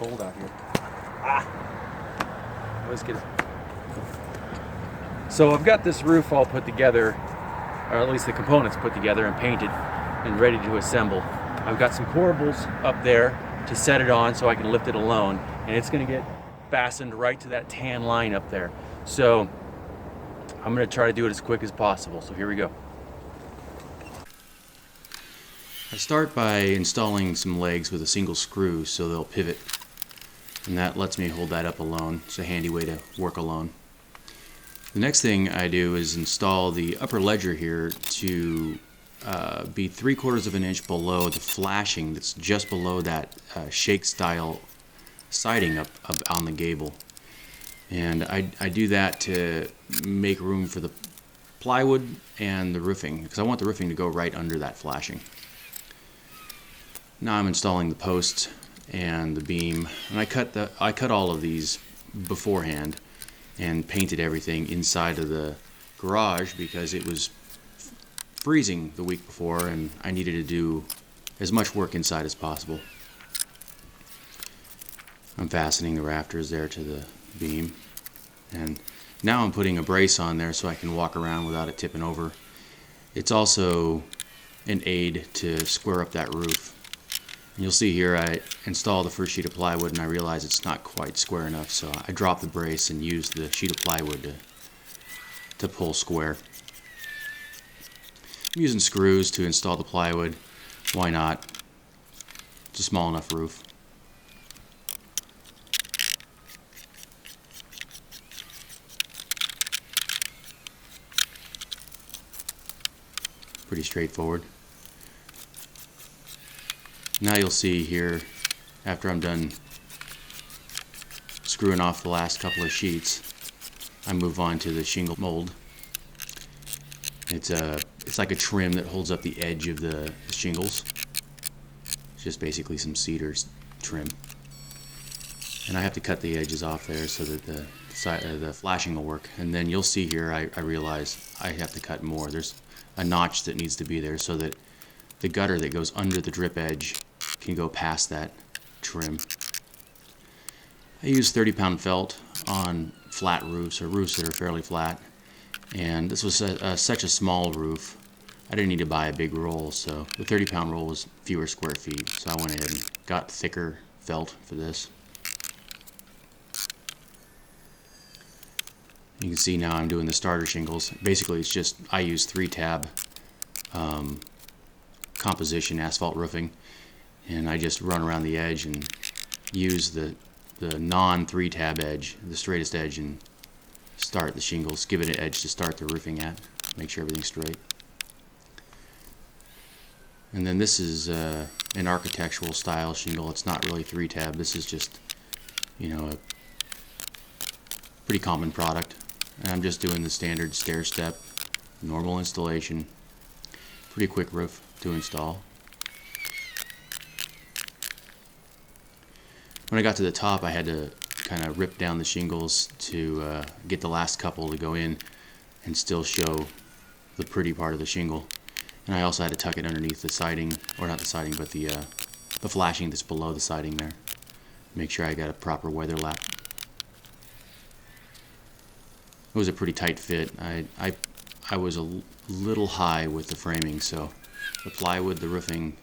cold out here. Let's get it. So I've got this roof all put together, or at least the components put together and painted and ready to assemble. I've got some corables up there to set it on so I can lift it alone, and it's going to get fastened right to that tan line up there. So I'm going to try to do it as quick as possible. So here we go. I start by installing some legs with a single screw so they'll pivot, and that lets me hold that up alone. It's a handy way to work alone. The next thing I do is install the upper ledger here to be 3/4 of an inch below the flashing that's just below that shake style siding up on the gable. And I do that to make room for the plywood and the roofing, because I want the roofing to go right under that flashing. Now I'm installing the posts and the beam, and I cut all of these beforehand and painted everything inside of the garage because it was freezing the week before and I needed to do as much work inside as possible. I'm fastening the rafters there to the beam, and now I'm putting a brace on there so I can walk around without it tipping over. It's also an aid to square up that roof. And you'll see here I install the first sheet of plywood and I realize it's not quite square enough, so I drop the brace and use the sheet of plywood to pull square. I'm using screws to install the plywood. Why not? It's a small enough roof. Pretty straightforward. Now you'll see here, after I'm done screwing off the last couple of sheets, I move on to the shingle mold. It's like a trim that holds up the edge of the shingles. It's just basically some cedar trim. And I have to cut the edges off there so that the flashing will work. And then you'll see here, I realize I have to cut more. There's a notch that needs to be there so that the gutter that goes under the drip edge can go past that trim. I use 30-pound felt on flat roofs, or roofs that are fairly flat, and this was such a small roof I didn't need to buy a big roll, so the 30-pound roll was fewer square feet, so I went ahead and got thicker felt for this. You can see now I'm doing the starter shingles. Basically it's just I use 3-tab composition asphalt roofing, and I just run around the edge and use the non 3-tab edge, the straightest edge, and start the shingles, give it an edge to start the roofing at, make sure everything's straight. And then this is an architectural style shingle. It's not really 3-tab. This is just, you know, a pretty common product. And I'm just doing the standard stair step, normal installation. Pretty quick roof to install. When I got to the top, I had to kind of rip down the shingles to get the last couple to go in and still show the pretty part of the shingle. And I also had to tuck it underneath the siding, or not the siding, but the flashing that's below the siding there. Make sure I got a proper weather lap. It was a pretty tight fit. I was a little high with the framing, so the plywood, the roofing,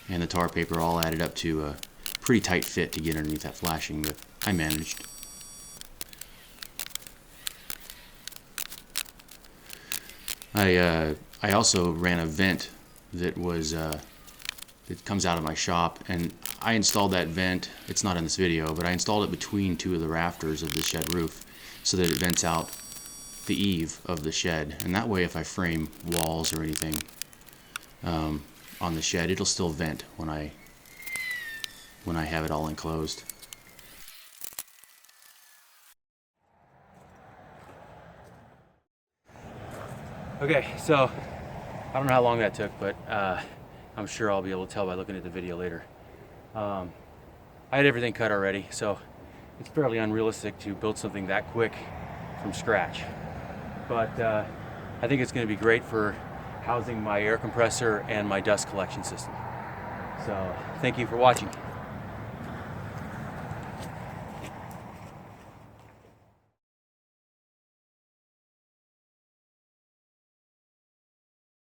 and the tar paper all added up to a pretty tight fit to get underneath that flashing, but I managed. I also ran a vent that was it comes out of my shop, and I installed that vent. It's not in this video, but I installed it between two of the rafters of the shed roof so that it vents out the eave of the shed, and that way if I frame walls or anything on the shed, it'll still vent when I have it all enclosed. Okay, so I don't know how long that took, but I'm sure I'll be able to tell by looking at the video later. I had everything cut already, so it's fairly unrealistic to build something that quick from scratch. But I think it's going to be great for housing my air compressor and my dust collection system. So thank you for watching.